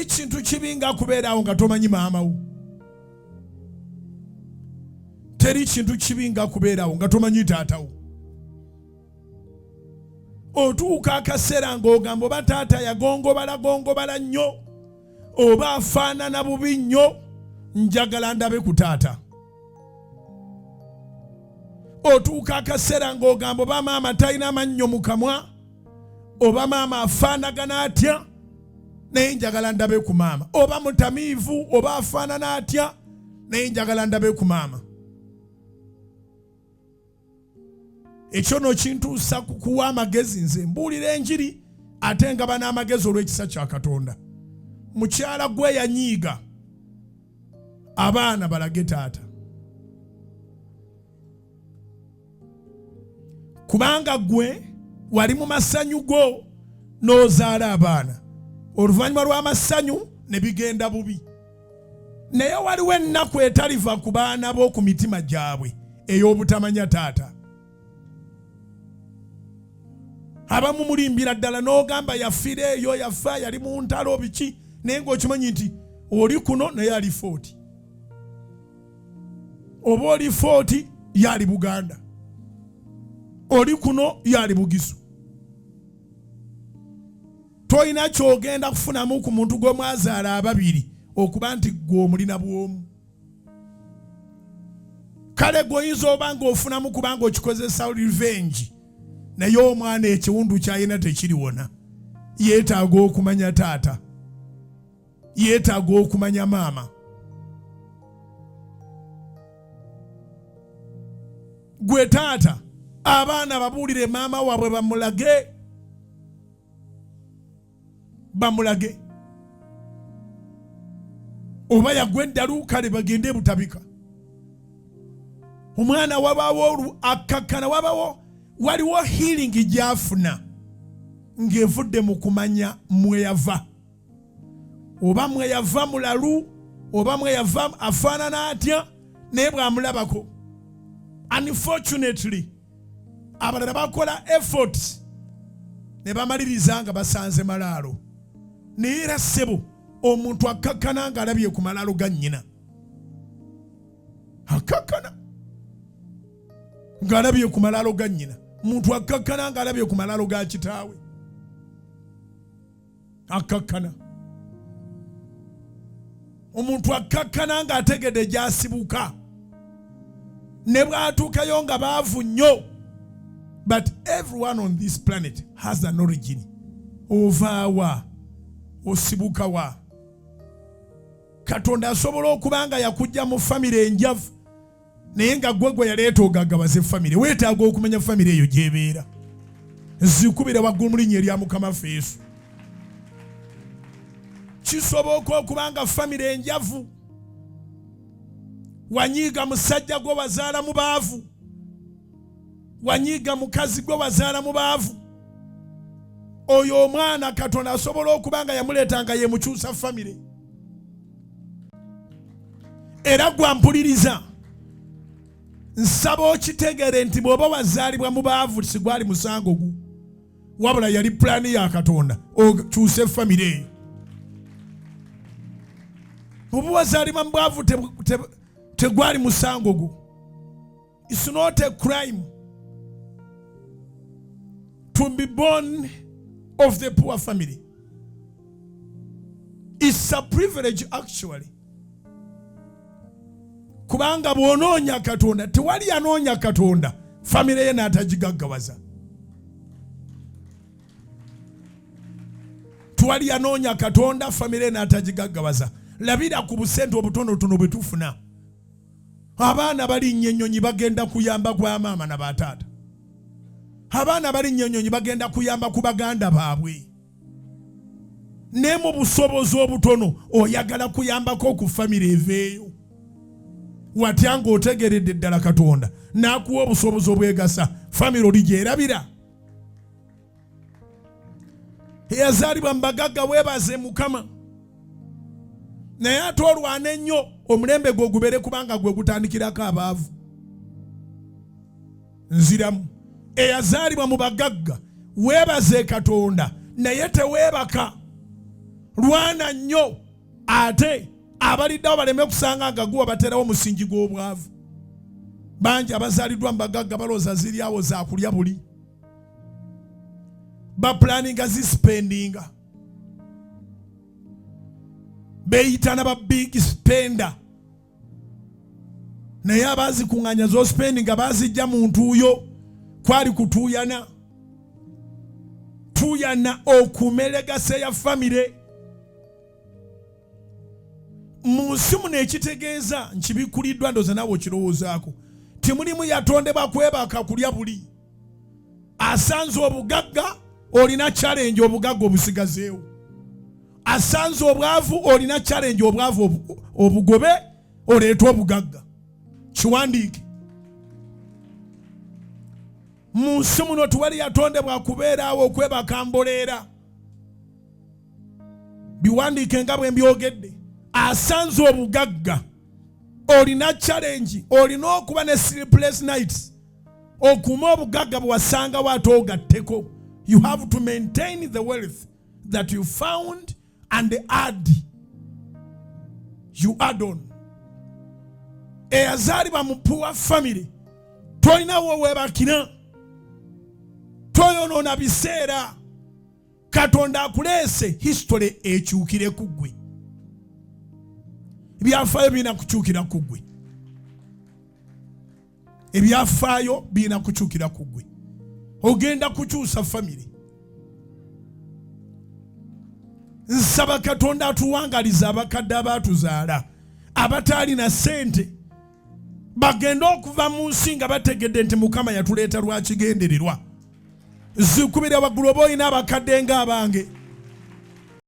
Ekintu kibinga kubeerawo nga tomanyi maama wo. Teri kintu kibinga kubeerawo nga tomanyi taata wo. Otuuka akaseera ng'ogamba oba taata yagongobala nnyo oba afaanana bubi nnyo, njagala ndabe ku taata. Otuuka akaseera ng'ogamba oba maama talina amannyo mu kamwa oba maama afaanagana atya, naye njagala ndabe ku maama. Oba mutamiivu oba afaanana atya, naye njagala ndabe ku maama. Ekyo no kintuusa kukuwa amagezi, nze mbuulira enjiri ate nga bana amagezi olw'ekisa kya Katonda. Mukyala gwe yanyiiga abaana balage taata, kubanga gwe wali mu masanyu go n'ozaala abaana, oluvannyuma lw'amasanyu ne bigenda bubi. Naye waliwo ennaku etaliva ku baana b'oku mitima gyabwe ey'obutamanya taata. Abamu mulimbira ddala n'ogamba yafiira eyo, yafa, yali mu ntalo biki, naye ng'okimanyi nti oli kuno naye ali 40. Oba oli 40 yali Buganda, oli kuno yali Bugisu. Toyina kyogenda kufunamu ku muntu gwe mwazaala ababiri okuba nti gwe omulina bw'omu. Kale gwoyinza oba ng'ofunamu kubanga okikozesa revenge, naye omwana ekiwundu kyayina tekiriwona. Yeetaaga okumanya taata, yeetaaga okumanya maama. Gwe taata, abaana babuulire maama waabwe bamulage. Oba yagwa eddalu kale bagende butabika. Omwana wabaawo akakkana, waliwo healing gy'afuna ng'evudde mu kumanya mweyava. Oba mweyava mulalu, oba mweyava afaanana atya, naye bw'amulabako. Unfortunately, abalala bakola efforts ne bamaliriza nga basanze malaalo. Naye era ssebo, omuntu akakkana ng'alabye ku malaalo ga nnyina. Akakkana ng'alabye ku malaalo ga nnyina. Muntu akakkana ng'alabye ku malaalo ga kitaawe. Akakkana. Omuntu akakkana ng'ategedde gy'asibuka. Ne bw'atuukayo nga baavu nnyo. But everyone on this planet has an origin. Ovaawa, osibuka wa. Katonda asobola okuba nga yakujja mu famire enjavu, naye nga gwe yaleeta ogaggabaze famire. Weetaaga okumanya famire eyo gy'ebeera. Zikubira waggulu mu linnya erya Mukama waffe Yesu. Kisoboka okuba nga famire enjavu, wanyiiga musajja gwe wazaala mu baavu, wanyiiga mukazi gwe wazaala mu baavu. Oyo omwana Katonda asobola okuba nga yamuleetanga yemukyusa famire. Era gwampuliriza, nsaba okitegere nti bw'oba wazaalibwa mu baavu sigwali musango gu, wabula yali pulaani ya Katonda okyuse famire eyo. Bw'oba wazaalibwa mu baavu tegwali musango gu. It's not a crime to be born of the poor family. It's a privilege actually. Kubanga bw'onoonya Katonda, tewali yanoonya Katonda famire ye n'atagigaggawaza. Tewali yanoonya Katonda famire ye n'atagigaggawaza. Labira ku busente obutonotono bwe tufuna. Abaana balinnye ennyonyi bagenda kuyamba kwa maama na bataata. Abaana balinnye ennyonyi bagenda kuyamba ku baganda baabwe. Ne mu busobozi obutono oyagala kuyambako ku famire eveeyo. Watya ng'otegeredde ddala Katonda n'akuwa obusobozi obwegasa, famire oli gy'erabira. Eyazaalibwa mu bagagga weebaze Mukama. Naye ate olwana ennyo omulembe gwe gubere kubanga gwe gutandikirako abaavu. Nziramu. Eyazaalibwa mu bagagga weebaze Katonda naye teweebaka. Lwana nnyo ate abaliddawo baleme kusanga nga guwa baterawo musingi gw'obwavu. Bangi abazaliddwa mbagagga balooza ziri awo za kulya buli. Bapulaninga zispendinga. Beeyitana ba big spender. Naye abazikuŋŋaanya z'ospendinga bazijja mu ntuuyo kwali kutuuyana. Tuuyana okumelegase ya famire. Mu nsi muno ekitegeeza nkibikuliddwa ndoza naawe okirowoozaako. Timulimu yatondebwa kwebaka kulya buli. Asanze obugagga olina challenge obugagga obusigazeewo. Asanze obwavu olina challenge obwavu obugobe oleeta obugagga. Kiwandiike. Mu nsi muno tuwali yatondebwa kubeeraawo okwebaka mboleera. Biwandiike nga bwe mbyogedde. Asanze obugagga olina challenge, olina okuba ne sleepless nights. Okuma obugagga bwasanga ate ogatteko. You have to maintain the wealth that you found and you add on. Eyazaalibwa mu poor family tolinawo weebakira. Toyonoona biseera. Katonda akuleese history ekyukire ku ggwe. Ebyafaayo birina kukyukira ku ggwe. Ebyafaayo birina kukyukira ku ggwe. Ogenda kukyusa family. Nsaba Katonda atuwangaliza abakadde abaatuzaala abataalina ssente bagenda okuva mu nsi nga bategedde nti Mukama yatuleeta lwa kigendererwa. Zikubira waggulu oba olina abakadde ng'abange.